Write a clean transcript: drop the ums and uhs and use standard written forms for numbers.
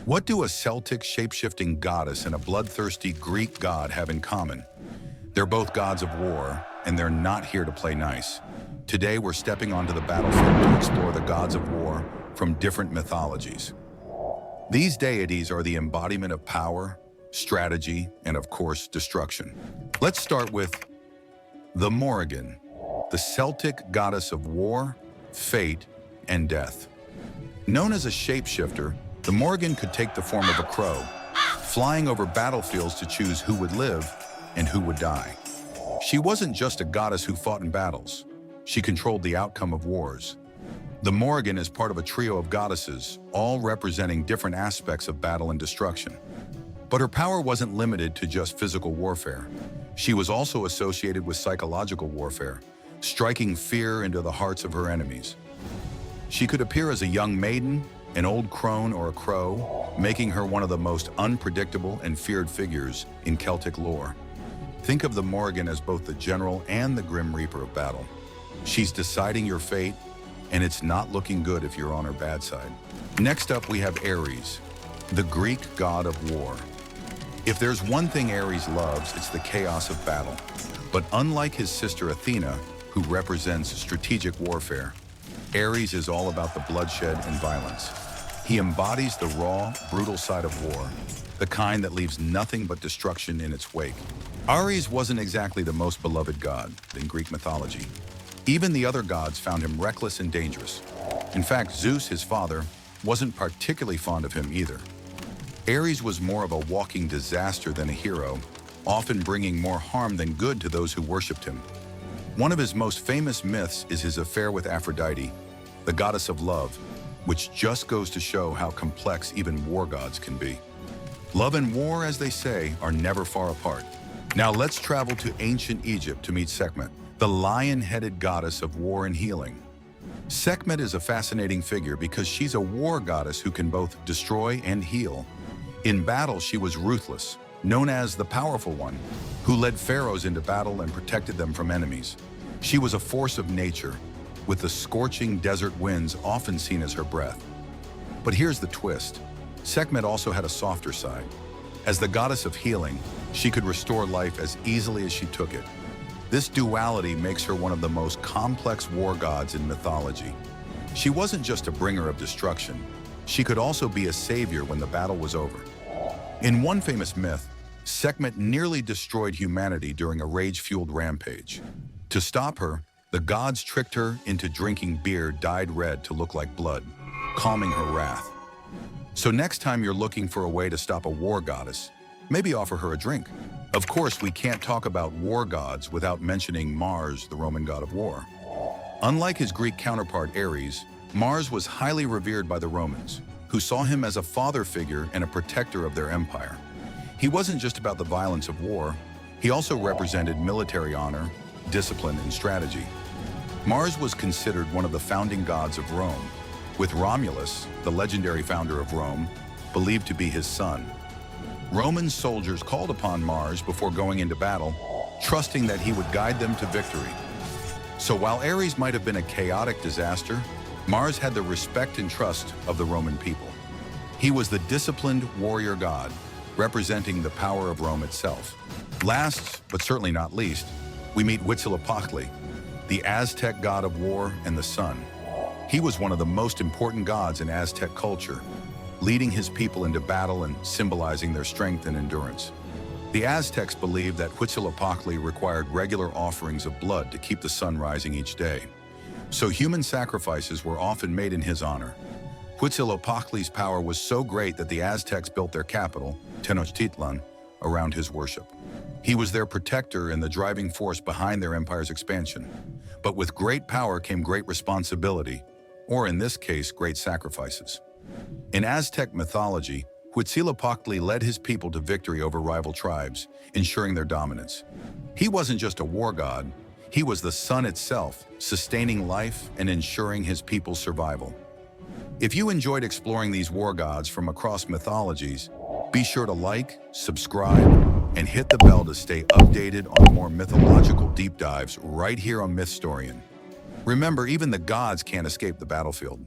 What do a Celtic shape-shifting goddess and a bloodthirsty Greek god have in common? They're both gods of war, and they're not here to play nice. Today, we're stepping onto the battlefield to explore the gods of war from different mythologies. These deities are the embodiment of power, strategy, and of course, destruction. Let's start with the Morrigan, the Celtic goddess of war, fate, and death. Known as a shapeshifter, the Morrigan could take the form of a crow, flying over battlefields to choose who would live and who would die. She wasn't just a goddess who fought in battles. She controlled the outcome of wars. The Morrigan is part of a trio of goddesses, all representing different aspects of battle and destruction. But her power wasn't limited to just physical warfare. She was also associated with psychological warfare, striking fear into the hearts of her enemies. She could appear as a young maiden, an old crone, or a crow, making her one of the most unpredictable and feared figures in Celtic lore. Think of the Morrigan as both the general and the grim reaper of battle. She's deciding your fate, and it's not looking good if you're on her bad side. Next up, we have Ares, the Greek god of war. If there's one thing Ares loves, it's the chaos of battle. But unlike his sister Athena, who represents strategic warfare, Ares is all about the bloodshed and violence. He embodies the raw, brutal side of war, the kind that leaves nothing but destruction in its wake. Ares wasn't exactly the most beloved god in Greek mythology. Even the other gods found him reckless and dangerous. In fact, Zeus, his father, wasn't particularly fond of him either. Ares was more of a walking disaster than a hero, often bringing more harm than good to those who worshipped him. One of his most famous myths is his affair with Aphrodite, the goddess of love, which just goes to show how complex even war gods can be. Love and war, as they say, are never far apart. Now let's travel to ancient Egypt to meet Sekhmet, the lion-headed goddess of war and healing. Sekhmet is a fascinating figure because she's a war goddess who can both destroy and heal. In battle, she was ruthless, known as the Powerful One, who led pharaohs into battle and protected them from enemies. She was a force of nature, with the scorching desert winds often seen as her breath. But here's the twist. Sekhmet also had a softer side. As the goddess of healing, she could restore life as easily as she took it. This duality makes her one of the most complex war gods in mythology. She wasn't just a bringer of destruction. She could also be a savior when the battle was over. In one famous myth, Sekhmet nearly destroyed humanity during a rage-fueled rampage. To stop her, the gods tricked her into drinking beer dyed red to look like blood, calming her wrath. So next time you're looking for a way to stop a war goddess, maybe offer her a drink. Of course, we can't talk about war gods without mentioning Mars, the Roman god of war. Unlike his Greek counterpart Ares, Mars was highly revered by the Romans, who saw him as a father figure and a protector of their empire. He wasn't just about the violence of war, he also represented military honor, discipline, and strategy. Mars was considered one of the founding gods of Rome, with Romulus, the legendary founder of Rome, believed to be his son. Roman soldiers called upon Mars before going into battle, trusting that he would guide them to victory. So while Ares might have been a chaotic disaster, Mars had the respect and trust of the Roman people. He was the disciplined warrior god, representing the power of Rome itself. Last, but certainly not least, we meet Huitzilopochtli, the Aztec god of war and the sun. He was one of the most important gods in Aztec culture, leading his people into battle and symbolizing their strength and endurance. The Aztecs believed that Huitzilopochtli required regular offerings of blood to keep the sun rising each day. So human sacrifices were often made in his honor. Huitzilopochtli's power was so great that the Aztecs built their capital, Tenochtitlan, around his worship. He was their protector and the driving force behind their empire's expansion. But with great power came great responsibility, or in this case, great sacrifices. In Aztec mythology, Huitzilopochtli led his people to victory over rival tribes, ensuring their dominance. He wasn't just a war god, he was the sun itself, sustaining life and ensuring his people's survival. If you enjoyed exploring these war gods from across mythologies, be sure to like, subscribe, and hit the bell to stay updated on more mythological deep dives right here on Mythstorian. Remember, even the gods can't escape the battlefield.